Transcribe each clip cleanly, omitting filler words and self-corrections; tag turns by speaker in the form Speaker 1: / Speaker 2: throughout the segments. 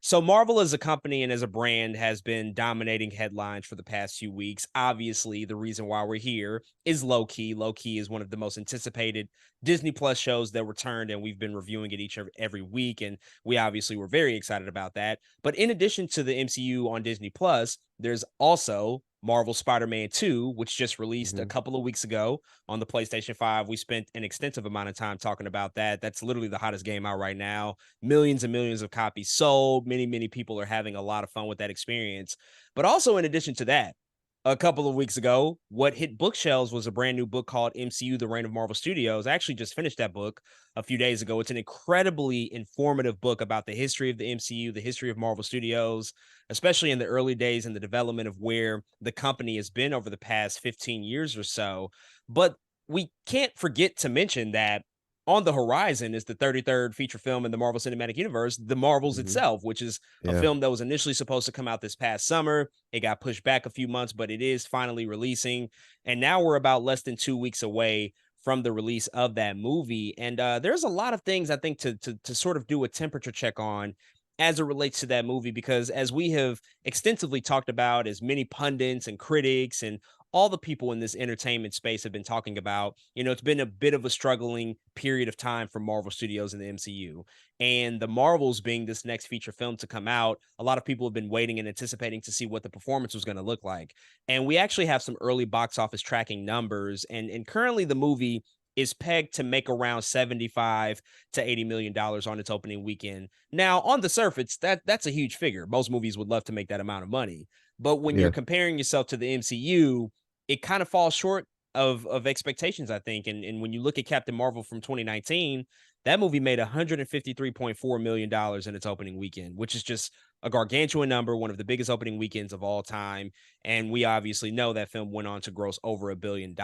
Speaker 1: So Marvel as a company and as a brand has been dominating headlines for the past few weeks. Obviously, the reason why we're here is Low-Key. Low-Key is one of the most anticipated Disney Plus shows that returned, and we've been reviewing it every week. And we obviously were very excited about that. But in addition to the MCU on Disney Plus, there's also Marvel Spider-Man 2, which just released a
Speaker 2: Mhm.
Speaker 1: couple of weeks ago on the PlayStation 5. We spent an extensive amount of time talking about that. That's literally the hottest game out right now. Millions and millions of copies sold. Many people are having a lot of fun with that experience. But also, in addition to that, a couple of weeks ago, what hit bookshelves was a brand new book called MCU: The Reign of Marvel Studios. I actually just finished that book a few days ago. It's an incredibly informative book about the history of the MCU, the history of Marvel Studios, especially in the early days and the development of where the company has been over the past 15 years or so. But we can't forget to mention that on the horizon is the 33rd feature film in the Marvel Cinematic Universe, The Marvels
Speaker 2: Mhm.
Speaker 1: itself, which is a
Speaker 2: Yeah.
Speaker 1: film that was initially supposed to come out this past summer. It got pushed back a few months, but it is finally releasing. And now we're about less than 2 weeks away from the release of that movie. And there's a lot of things I think to sort of do a temperature check on as it relates to that movie, because as we have extensively talked about, as many pundits and critics and all the people in this entertainment space have been talking about, it's been a bit of a struggling period of time for Marvel Studios and the MCU. And the Marvels being this next feature film to come out, a lot of people have been waiting and anticipating to see what the performance was going to look like. And we actually have some early box office tracking numbers. And currently the movie is pegged to make around 75 to 80 million dollars on its opening weekend. Now, on the surface, that's a huge figure. Most movies would love to make that amount of money. But when you're
Speaker 2: Yeah.
Speaker 1: comparing yourself to the MCU, it kind of falls short of expectations, I think. And when you look at Captain Marvel from 2019, that movie made $153.4 million in its opening weekend, which is just a gargantuan number, one of the biggest opening weekends of all time. And we obviously know that film went on to gross over $1 billion.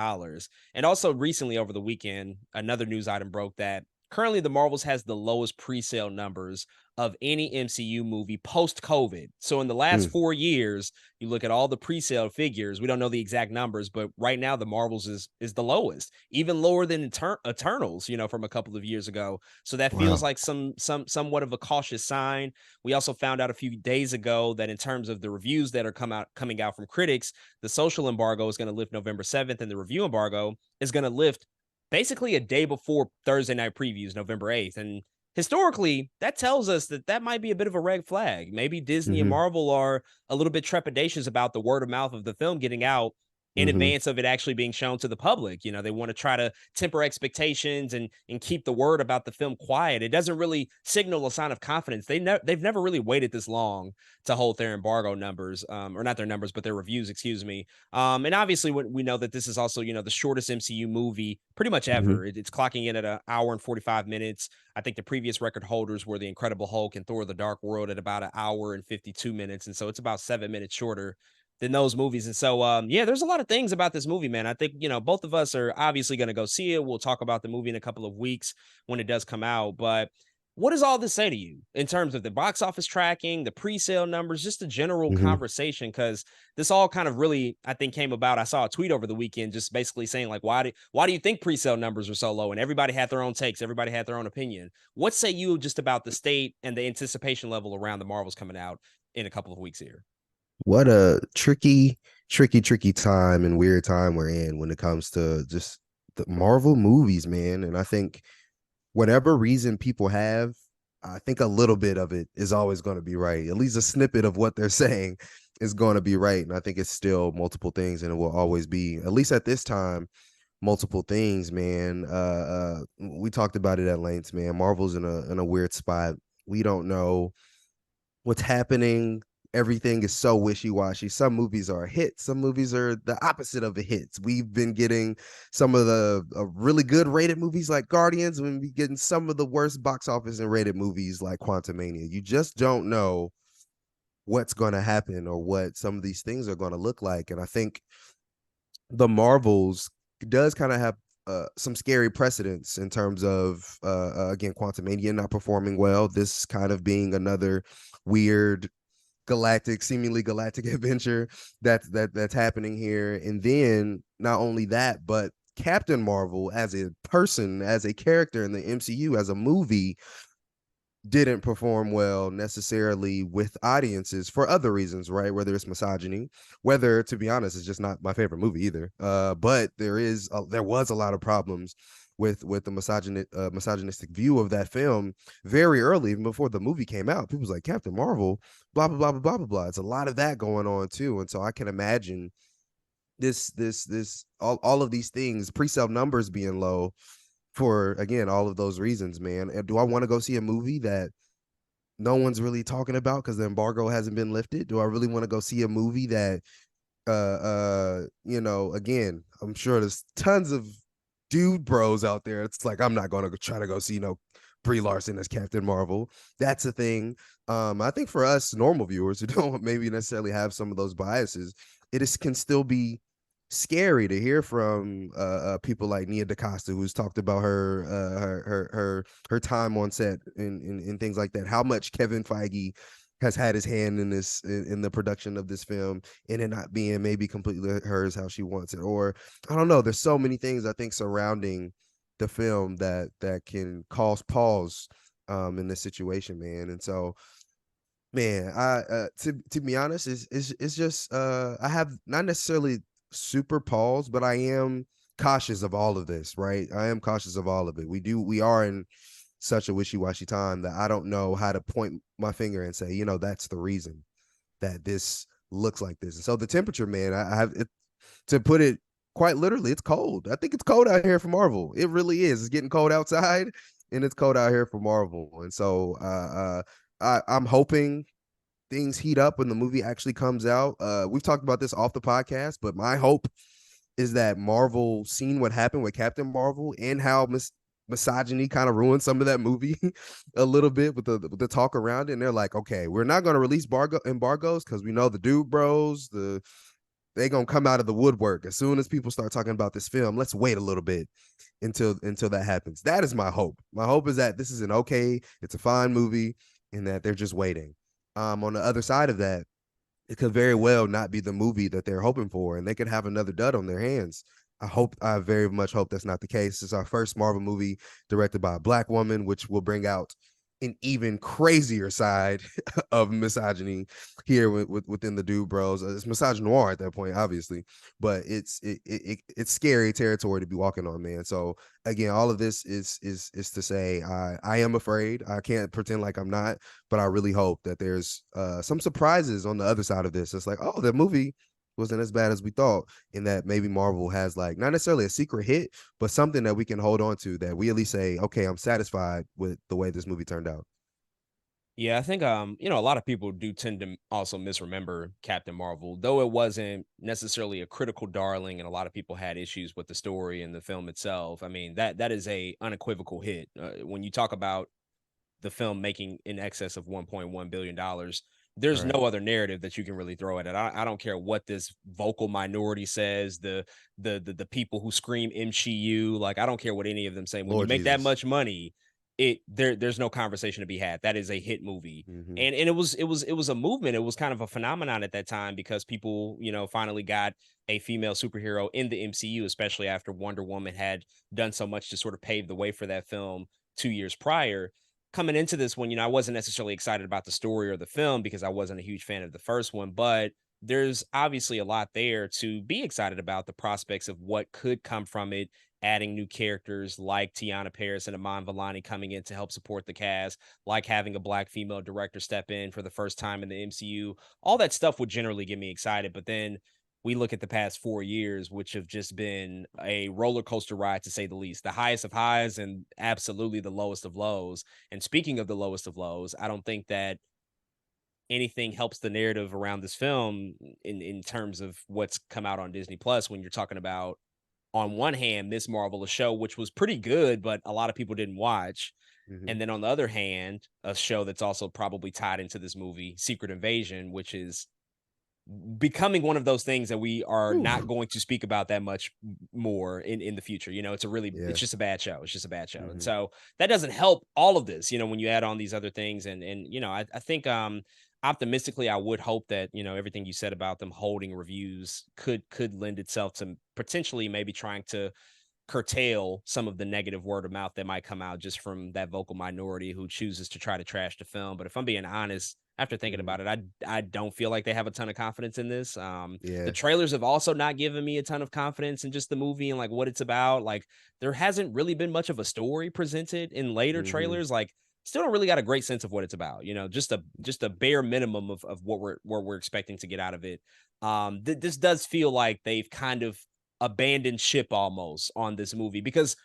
Speaker 1: And also recently over the weekend, another news item broke that currently the Marvels has the lowest pre-sale numbers of any MCU movie post COVID. So in the last
Speaker 2: Mm.
Speaker 1: 4 years, you look at all the pre-sale figures. We don't know the exact numbers, but right now the Marvels is the lowest, even lower than Eternals, from a couple of years ago. So that feels
Speaker 2: Wow.
Speaker 1: like somewhat of a cautious sign. We also found out a few days ago that in terms of the reviews that are coming out from critics, the social embargo is going to lift November 7th, and the review embargo is going to lift basically a day before Thursday night previews, November 8th. And historically, that tells us that that might be a bit of a red flag. Maybe Disney and
Speaker 2: Mhm.
Speaker 1: Marvel are a little bit trepidatious about the word of mouth of the film getting out in
Speaker 2: Mhm.
Speaker 1: advance of it actually being shown to the public. They want to try to temper expectations and keep the word about the film quiet. It doesn't really signal a sign of confidence. They've never really waited this long to hold their embargo numbers, or not their numbers, but their reviews, excuse me. And obviously, we know that this is also the shortest MCU movie pretty much
Speaker 2: Mhm.
Speaker 1: ever. It's clocking in at an hour and 45 minutes. I think the previous record holders were the Incredible Hulk and Thor: The Dark World at about an hour and 52 minutes, and so it's about 7 minutes shorter than those movies. And so, yeah, there's a lot of things about this movie, man. I think both of us are obviously going to go see it. We'll talk about the movie in a couple of weeks when it does come out. But what does all this say to you in terms of the box office tracking, the pre-sale numbers, just the general
Speaker 2: Mhm.
Speaker 1: conversation? Because this all kind of really, I think, came about. I saw a tweet over the weekend just basically saying, like, why do you think pre-sale numbers are so low? And everybody had their own takes, everybody had their own opinion. What say you just about the state and the anticipation level around the Marvels coming out in a couple of weeks here?
Speaker 2: What a tricky time and weird time we're in when it comes to just the Marvel movies, man. And I think whatever reason people have, I think a little bit of it is always going to be right. At least a snippet of what they're saying is going to be right. And I think it's still multiple things, and it will always be, at least at this time, multiple things, man. We talked about it at length, man. Marvel's in a weird spot. We don't know what's happening. Everything is so wishy-washy. Some movies are a hit, some movies are the opposite of a hit. We've been getting some of the really good rated movies like Guardians, and we getting some of the worst box office and rated movies like Quantumania. You just don't know what's going to happen or what some of these things are going to look like. And I think the Marvels does kind of have some scary precedents in terms of again, Quantumania not performing well, this kind of being another weird seemingly galactic adventure that's happening here. And then not only that, but Captain Marvel as a person, as a character in the MCU, as a movie, didn't perform well necessarily with audiences for other reasons, right? Whether it's misogyny, whether, to be honest, it's just not my favorite movie either. But there was a lot of problems with the misogynistic view of that film very early, even before the movie came out. People was like Captain Marvel, blah blah blah blah blah blah blah. It's a lot of that going on too, and so I can imagine this all of these things, pre-sale numbers being low for again all of those reasons, man. And do I want to go see a movie that no one's really talking about because the embargo hasn't been lifted? Do I really want to go see a movie that again, I'm sure there's tons of dude bros out there. It's like I'm not gonna try to go see Brie Larson as Captain Marvel. That's a thing. I think for us normal viewers who don't maybe necessarily have some of those biases, can still be scary to hear from people like Nia DaCosta, who's talked about her time on set and things like that. How much Kevin Feige has had his hand in in the production of this film, and it not being maybe completely hers how she wants it, or I don't know. There's so many things I think surrounding the film that can cause pause in this situation, man. And so, man, I to be honest, it's just I have not necessarily super pause, but I am cautious of all of this, right? I am cautious of all of it. We are in such a wishy-washy time that I don't know how to point my finger and say, that's the reason that this looks like this. And so the temperature, man, I have it, to put it quite literally, it's cold. I think it's cold out here for Marvel. It really is. It's getting cold outside, and it's cold out here for Marvel. And so I'm hoping things heat up when the movie actually comes out. We've talked about this off the podcast, but my hope is that Marvel, seeing what happened with Captain Marvel and how misogyny kind of ruined some of that movie a little bit with the talk around it. And they're like, okay, we're not going to release embargoes because we know the dude bros, they gonna come out of the woodwork as soon as people start talking about this film. Let's wait a little bit until that happens. That is my hope. My hope is that this is it's a fine movie, and that they're just waiting. On the other side of that, it could very well not be the movie that they're hoping for, and they could have another dud on their hands. I very much hope that's not the case. It's our first Marvel movie directed by a Black woman, which will bring out an even crazier side of misogyny here within the dude bros. It's misogynoir at that point, obviously, but it's scary territory to be walking on, man. So again, all of this is to say I am afraid. I can't pretend like I'm not, but I really hope that there's some surprises on the other side of this. It's like, oh, the movie wasn't as bad as we thought, and that maybe Marvel has like not necessarily a secret hit, but something that we can hold on to that we at least say, okay, I'm satisfied with the way this movie turned out.
Speaker 1: Yeah, I think a lot of people do tend to also misremember Captain Marvel, though it wasn't necessarily a critical darling, and a lot of people had issues with the story and the film itself. I mean, that is a unequivocal hit. When you talk about the film making in excess of $1.1 billion, there's
Speaker 2: Right.
Speaker 1: no other narrative that you can really throw at it. I don't care what this vocal minority says, the people who scream MCU, like I don't care what any of them say. When you
Speaker 2: Lord
Speaker 1: make that
Speaker 2: Jesus.
Speaker 1: much money, there's no conversation to be had. That is a hit movie.
Speaker 2: Mm-hmm.
Speaker 1: And it was a movement. It was kind of a phenomenon at that time because people, finally got a female superhero in the MCU, especially after Wonder Woman had done so much to sort of pave the way for that film 2 years prior. Coming into this one, I wasn't necessarily excited about the story or the film because I wasn't a huge fan of the first one, but there's obviously a lot there to be excited about, the prospects of what could come from it, adding new characters like Tiana Paris and Iman Vellani coming in to help support the cast, like having a Black female director step in for the first time in the MCU. All that stuff would generally get me excited, but then we look at the past 4 years, which have just been a roller coaster ride to say the least, the highest of highs and absolutely the lowest of lows. And speaking of the lowest of lows, I don't think that anything helps the narrative around this film in terms of what's come out on Disney Plus when you're talking about, on one hand, Miss Marvel, a show which was pretty good, but a lot of people didn't watch.
Speaker 2: Mm-hmm.
Speaker 1: And then on the other hand, a show that's also probably tied into this movie, Secret Invasion, which is becoming one of those things that we are not
Speaker 2: Oof.
Speaker 1: going to speak about that much more in the future. It's
Speaker 2: Yeah.
Speaker 1: just a bad show. It's just a bad show. And
Speaker 2: Mm-hmm.
Speaker 1: so that doesn't help all of this, when you add on these other things. And I think optimistically I would hope that, everything you said about them holding reviews could lend itself to potentially maybe trying to curtail some of the negative word of mouth that might come out just from that vocal minority who chooses to try to trash the film. But if I'm being honest, after thinking
Speaker 2: Mhm.
Speaker 1: about it, I don't feel like they have a ton of confidence in this. The
Speaker 2: Yeah.
Speaker 1: trailers have also not given me a ton of confidence in just the movie and like what it's about. Like there hasn't really been much of a story presented in later
Speaker 2: Mhm.
Speaker 1: trailers. Like still don't really got a great sense of what it's about. Just a bare minimum of what we're expecting to get out of it. This does feel like they've kind of abandoned ship almost on this movie because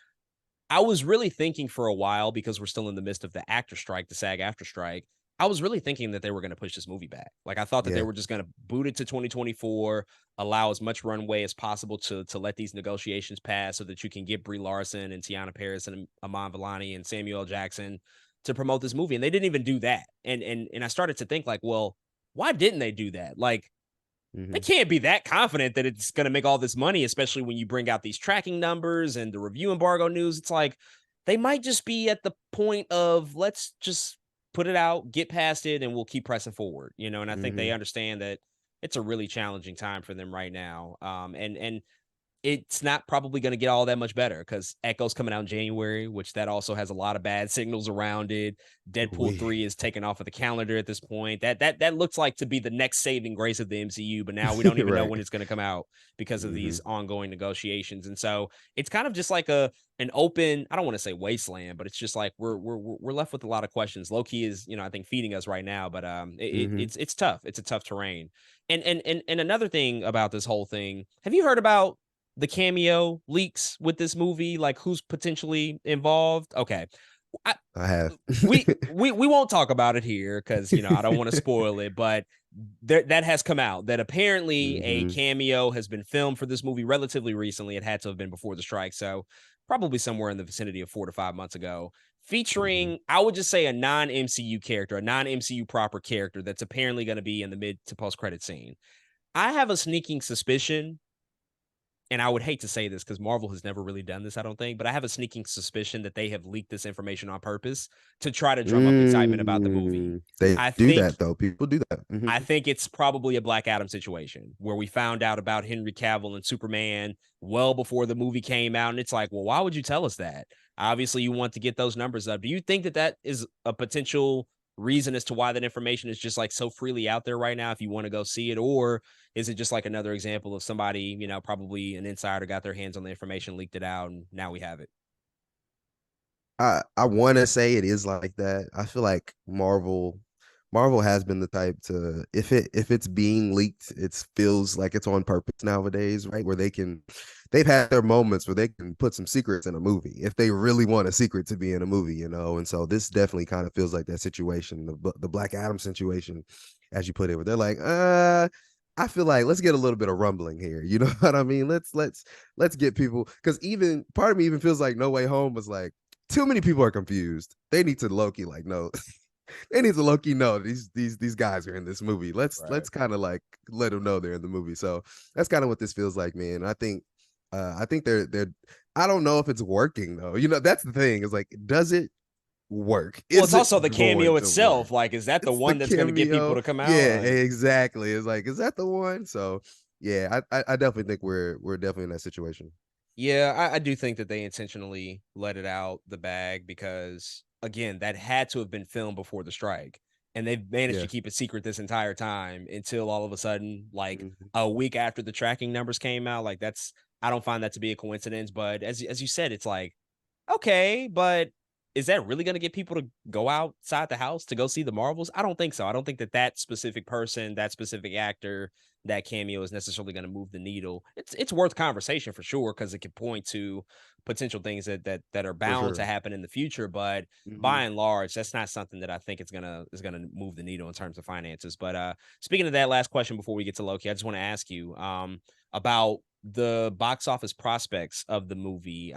Speaker 1: I was really thinking for a while because we're still in the midst of the actor strike, the SAG after strike. I was really thinking that they were going to push this movie back. Like I thought that they
Speaker 2: Yeah.
Speaker 1: were just going to boot it to 2024, allow as much runway as possible to let these negotiations pass so that you can get Brie Larson and Tiana Paris and Aman Vellani and Samuel L. Jackson to promote this movie. And they didn't even do that. And I started to think like, well, why didn't they do that? Like they
Speaker 2: Mhm.
Speaker 1: can't be that confident that it's going to make all this money, especially when you bring out these tracking numbers and the review embargo news. It's like they might just be at the point of let's just put it out, get past it, and we'll keep pressing forward. And I think they
Speaker 2: Mhm.
Speaker 1: understand that it's a really challenging time for them right now. And it's not probably going to get all that much better because Echo's coming out in January, which that also has a lot of bad signals around it. Deadpool
Speaker 2: We
Speaker 1: 3 is taken off of the calendar at this point. That looks like to be the next saving grace of the MCU, but now we don't even know
Speaker 2: right.
Speaker 1: when it's going to come out because of these
Speaker 2: Mhm.
Speaker 1: ongoing negotiations. And so it's kind of just like an open, I don't want to say wasteland, but it's just like we're left with a lot of questions. Loki is, I think feeding us right now, but
Speaker 2: Mhm.
Speaker 1: it's tough. It's a tough terrain. And another thing about this whole thing, have you heard about the cameo leaks with this movie, like who's potentially involved? Okay. I,
Speaker 2: I have.
Speaker 1: we won't talk about it here because I don't want to spoil it, but that has come out that apparently a
Speaker 2: Mhm.
Speaker 1: cameo has been filmed for this movie relatively recently. It had to have been before the strike, so probably somewhere in the vicinity of 4 to 5 months ago,
Speaker 2: Mhm.
Speaker 1: featuring I would just say a non MCU character, a non MCU proper character that's apparently going to be in the mid to post credit scene. I have a sneaking suspicion and I would hate to say this because Marvel has never really done this, I don't think, but I have a sneaking suspicion that they have leaked this information on purpose to try to drum up excitement about the movie.
Speaker 2: They
Speaker 1: I
Speaker 2: do
Speaker 1: think
Speaker 2: that though. People do that.
Speaker 1: I
Speaker 2: Mhm.
Speaker 1: think it's probably a Black Adam situation where we found out about Henry Cavill and Superman well before the movie came out, and it's like, well, why would you tell us that? Obviously, you want to get those numbers up. Do you think that that is a potential reason as to why that information is just like so freely out there right now if you want to go see it, or is it just like another example of somebody, probably an insider got their hands on the information, leaked it out, and now we have it?
Speaker 2: I want to say it is like that. I feel like Marvel has been the type to if it's being leaked, it feels like it's on purpose nowadays, right? Where they've had their moments where they can put some secrets in a movie if they really want a secret to be in a movie. And so this definitely kind of feels like that situation, the Black Adam situation, as you put it, where they're like, I feel like let's get a little bit of rumbling here. You know what I mean? Let's get people because even part of me even feels like No Way Home was like too many people are confused. They need to Loki like no, they need to Loki know these guys are in this movie.
Speaker 1: Right.
Speaker 2: Let's kind of like let them know they're in the movie. So that's kind of what this feels like, man. I think they're I don't know if it's working though. That's the thing. Is like, does it work?
Speaker 1: Well, it's
Speaker 2: Is it
Speaker 1: also the
Speaker 2: going
Speaker 1: cameo
Speaker 2: to work?
Speaker 1: itself. Like, is that the
Speaker 2: It's the
Speaker 1: one that's going to get people
Speaker 2: cameo.
Speaker 1: to come out?
Speaker 2: Yeah,
Speaker 1: Like,
Speaker 2: exactly. It's like, is that the one? So yeah, I definitely think we're definitely in that situation.
Speaker 1: yeah, I do think that they intentionally let it out the bag because, again, that had to have been filmed before the strike. And they've managed to
Speaker 2: Yeah.
Speaker 1: keep it secret this entire time until all of a sudden, like
Speaker 2: Mhm.
Speaker 1: a week after the tracking numbers came out. Like, I don't find that to be a coincidence. But as you said, it's like, okay, but is that really going to get people to go outside the house to go see the Marvels? I don't think so. I don't think that that specific person, that specific actor, that cameo is necessarily going to move the needle. It's worth conversation for sure because it could point to potential things that are
Speaker 2: For
Speaker 1: bound to
Speaker 2: sure.
Speaker 1: happen in the future. But
Speaker 2: Mhm.
Speaker 1: by and large, that's not something that I think is gonna move the needle in terms of finances. But speaking of that, last question before we get to Loki, I just want to ask you about the box office prospects of the movie.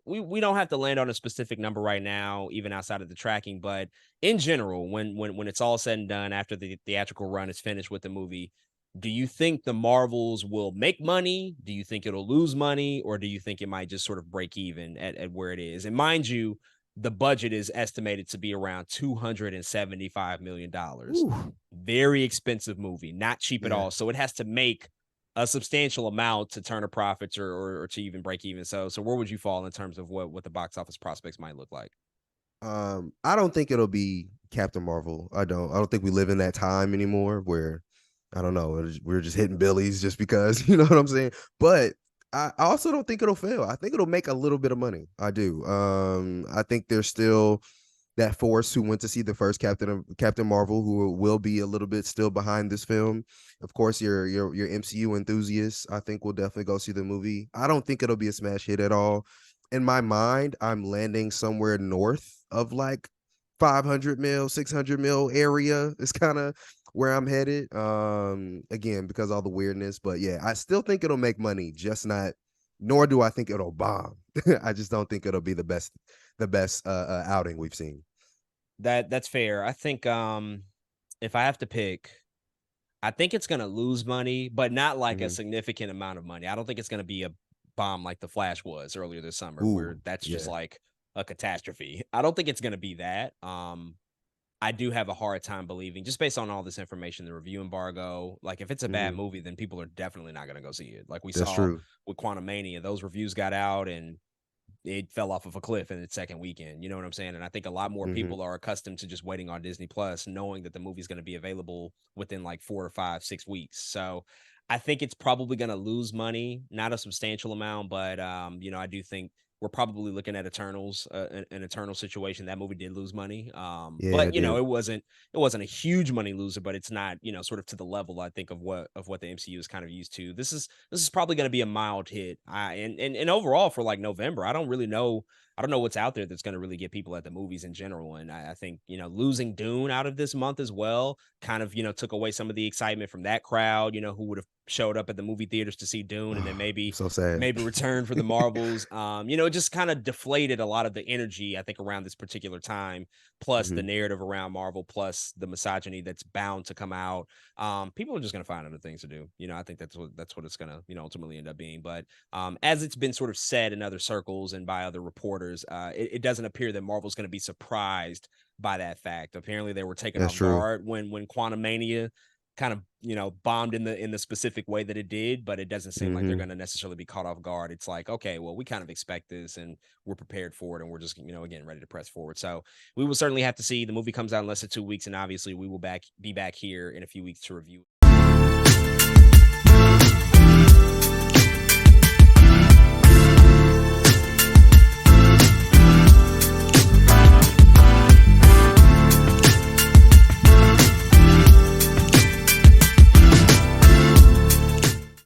Speaker 1: We don't have to land on a specific number right now, even outside of the tracking, but in general, when it's all said and done, after the theatrical run is finished with the movie, do you think the Marvels will make money? Do you think it'll lose money, or do you think it might just sort of break even at where it is? And mind you, the budget is estimated to be around $275 million.
Speaker 2: Ooh,
Speaker 1: Very expensive movie, not cheap at
Speaker 2: yeah.
Speaker 1: all. So it has to make a substantial amount to turn a profits or to even break even. So where would you fall in terms of what the box office prospects might look like?
Speaker 2: I don't think it'll be Captain Marvel. I don't think we live in that time anymore where I don't know, we're just hitting billies just because, you know what I'm saying? But I also don't think it'll fail. I think it'll make a little bit of money. I do. I think there's still that force who went to see the first Captain Marvel who will be a little bit still behind this film. Of course, your MCU enthusiasts, I think will definitely go see the movie. I don't think it'll be a smash hit at all. In my mind, I'm landing somewhere north of like 500 mil, 600 mil area is kind of where I'm headed. Again, because all the weirdness, but yeah, I still think it'll make money, just not, nor do I think it'll bomb. I just don't think it'll be the best outing we've seen.
Speaker 1: That's fair. I think if I have to pick, I think it's gonna lose money, but not like a
Speaker 2: Hmm.
Speaker 1: significant amount of money. I don't think it's gonna be a bomb like The Flash was earlier this summer,
Speaker 2: Ooh,
Speaker 1: where that's just
Speaker 2: yeah.
Speaker 1: like a catastrophe. I don't think it's gonna be that. I do have a hard time believing, just based on all this information, the review embargo. Like, if it's a bad
Speaker 2: Hmm.
Speaker 1: movie, then people are definitely not gonna go see it. Like we
Speaker 2: That's
Speaker 1: saw
Speaker 2: true.
Speaker 1: with Quantum Mania, those reviews got out and it fell off of a cliff in its second weekend. You know what I'm saying? And I think a lot more
Speaker 2: Hmm.
Speaker 1: people are accustomed to just waiting on Disney Plus, knowing that the movie's going to be available within like 4 or 5, 6 weeks. So I think it's probably going to lose money, not a substantial amount, but I do think we're probably looking at Eternals, an Eternal situation. That movie did lose money,
Speaker 2: Yeah,
Speaker 1: but
Speaker 2: I did.
Speaker 1: it wasn't a huge money loser, but it's not sort of to the level I think of what the MCU is kind of used to. This is probably going to be a mild hit. And overall for like November, I don't really know. I don't know what's out there that's going to really get people at the movies in general. And I think losing Dune out of this month as well kind of took away some of the excitement from that crowd. Who would have showed up at the movie theaters to see Dune, and then
Speaker 2: I'm
Speaker 1: maybe
Speaker 2: so sad.
Speaker 1: maybe return for the Marvels. It just kind of deflated a lot of the energy, I think, around this particular time, plus the
Speaker 2: Hmm.
Speaker 1: narrative around Marvel, plus the misogyny that's bound to come out. People are just gonna find other things to do. I think that's what it's gonna, ultimately end up being. But as it's been sort of said in other circles and by other reporters, it doesn't appear that Marvel's gonna be surprised by that fact. Apparently they were taken
Speaker 2: That's
Speaker 1: off
Speaker 2: true.
Speaker 1: guard when Quantum Mania kind of bombed in the specific way that it did, but it doesn't seem like they're
Speaker 2: Hmm.
Speaker 1: going to necessarily be caught off guard. It's like, okay, well, we kind of expect this and we're prepared for it, and we're just again ready to press forward. So we will certainly have to see. The movie comes out in less than 2 weeks, and obviously we will be back here in a few weeks to review